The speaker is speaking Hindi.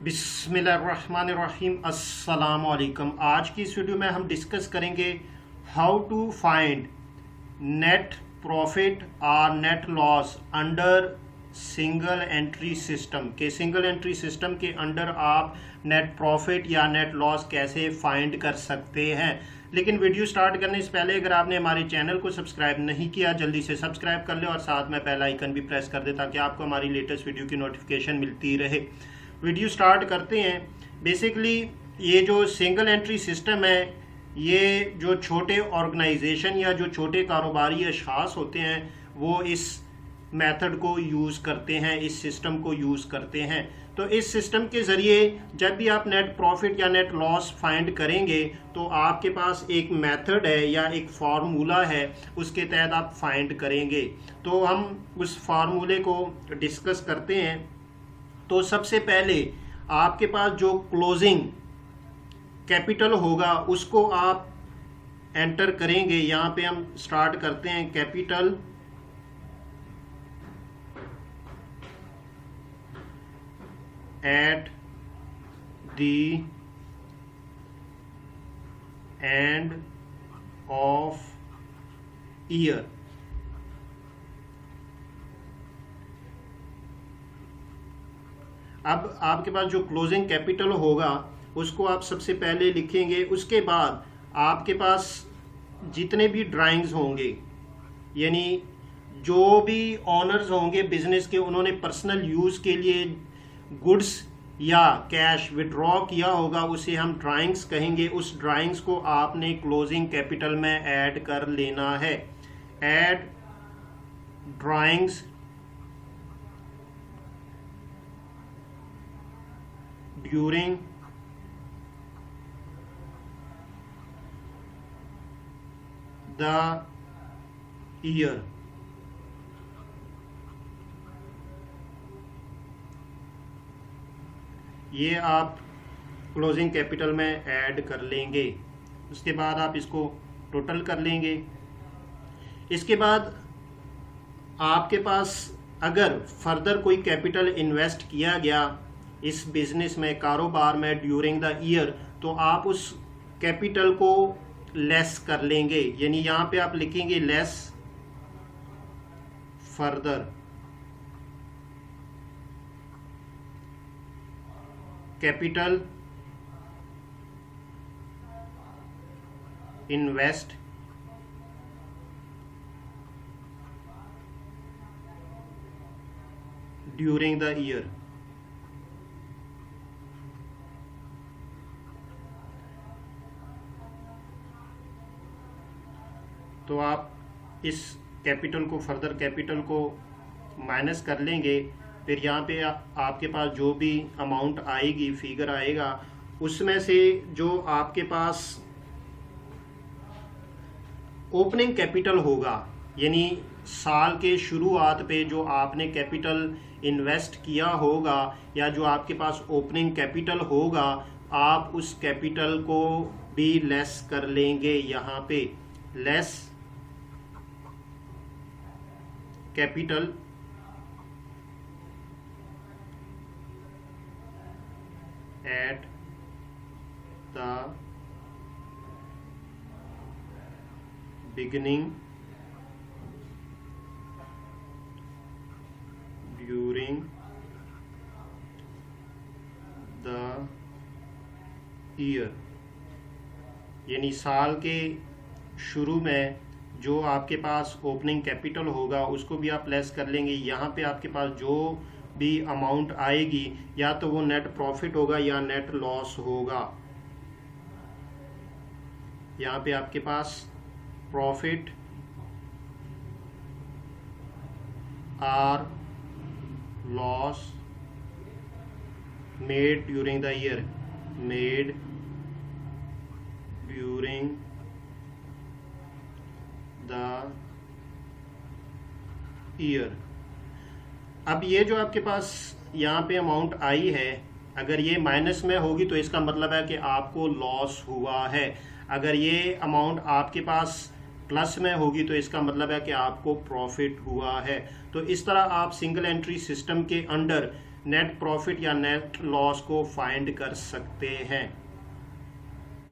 बिस्मिल्लाहिर्रहमानिर्रहीम अस्सलाम वालेकुम। आज की इस वीडियो में हम डिस्कस करेंगे how to find net profit और net loss under single entry system के सिंगल एंट्री सिस्टम के अंडर आप नेट प्रॉफिट या नेट लॉस कैसे फाइंड कर सकते हैं। लेकिन वीडियो स्टार्ट करने से पहले अगर आपने हमारे चैनल को सब्सक्राइब नहीं किया जल्दी से सब्सक्राइब कर ले और साथ में बेल आइकन भी प्रेस कर दे ताकि आपको हमारी लेटेस्ट वीडियो की नोटिफिकेशन मिलती रहे। वीडियो स्टार्ट करते हैं। बेसिकली ये जो सिंगल एंट्री सिस्टम है, ये जो छोटे ऑर्गेनाइजेशन या जो छोटे कारोबारी अशास होते हैं वो इस मेथड को यूज़ करते हैं, इस सिस्टम को यूज़ करते हैं। तो इस सिस्टम के ज़रिए जब भी आप नेट प्रॉफिट या नेट लॉस फाइंड करेंगे तो आपके पास एक मेथड है या एक फार्मूला है, उसके तहत आप फाइंड करेंगे। तो हम उस फार्मूले को डिस्कस करते हैं। तो सबसे पहले आपके पास जो क्लोजिंग कैपिटल होगा उसको आप एंटर करेंगे। यहाँ पे हम स्टार्ट करते हैं capital at the end of year. अब आपके पास जो क्लोजिंग कैपिटल होगा उसको आप सबसे पहले लिखेंगे। उसके बाद आपके पास जितने भी ड्राइंग्स होंगे, यानी जो भी ऑनर्स होंगे बिजनेस के, उन्होंने पर्सनल यूज़ के लिए गुड्स या कैश विड्रॉ किया होगा, उसे हम ड्राइंग्स कहेंगे। उस ड्राइंग्स को आपने क्लोजिंग कैपिटल में ऐड कर लेना है। Add drawings during the year. ये आप क्लोजिंग कैपिटल में ऐड कर लेंगे। उसके बाद आप इसको टोटल कर लेंगे। इसके बाद आपके पास अगर फर्दर कोई कैपिटल इन्वेस्ट किया गया इस बिजनेस में, कारोबार में ड्यूरिंग द ईयर, तो आप उस कैपिटल को लेस कर लेंगे। यानी यहाँ पे आप लिखेंगे less further capital invest during the year. तो आप इस कैपिटल को, फर्दर कैपिटल को माइनस कर लेंगे। फिर यहाँ पे आपके पास जो भी अमाउंट आएगी, फिगर आएगा, उसमें से जो आपके पास ओपनिंग कैपिटल होगा, यानी साल के शुरुआत पे जो आपने कैपिटल इन्वेस्ट किया होगा या जो आपके पास ओपनिंग कैपिटल होगा, आप उस कैपिटल को भी लेस कर लेंगे। यहाँ पे less capital at the beginning during the year. यानी साल के शुरू में जो आपके पास ओपनिंग कैपिटल होगा उसको भी आप लेस कर लेंगे। यहाँ पे आपके पास जो भी अमाउंट आएगी या तो वो नेट प्रॉफिट होगा या नेट लॉस होगा। यहाँ पे आपके पास प्रॉफिट और loss made during the year, made during the year. अब ये जो आपके पास यहाँ पे अमाउंट आई है, अगर ये माइनस में होगी तो इसका मतलब है कि आपको लॉस हुआ है। अगर ये अमाउंट आपके पास प्लस में होगी तो इसका मतलब है कि आपको प्रॉफिट हुआ है। तो इस तरह आप सिंगल एंट्री सिस्टम के अंडर नेट प्रॉफिट या नेट लॉस को फाइंड कर सकते हैं।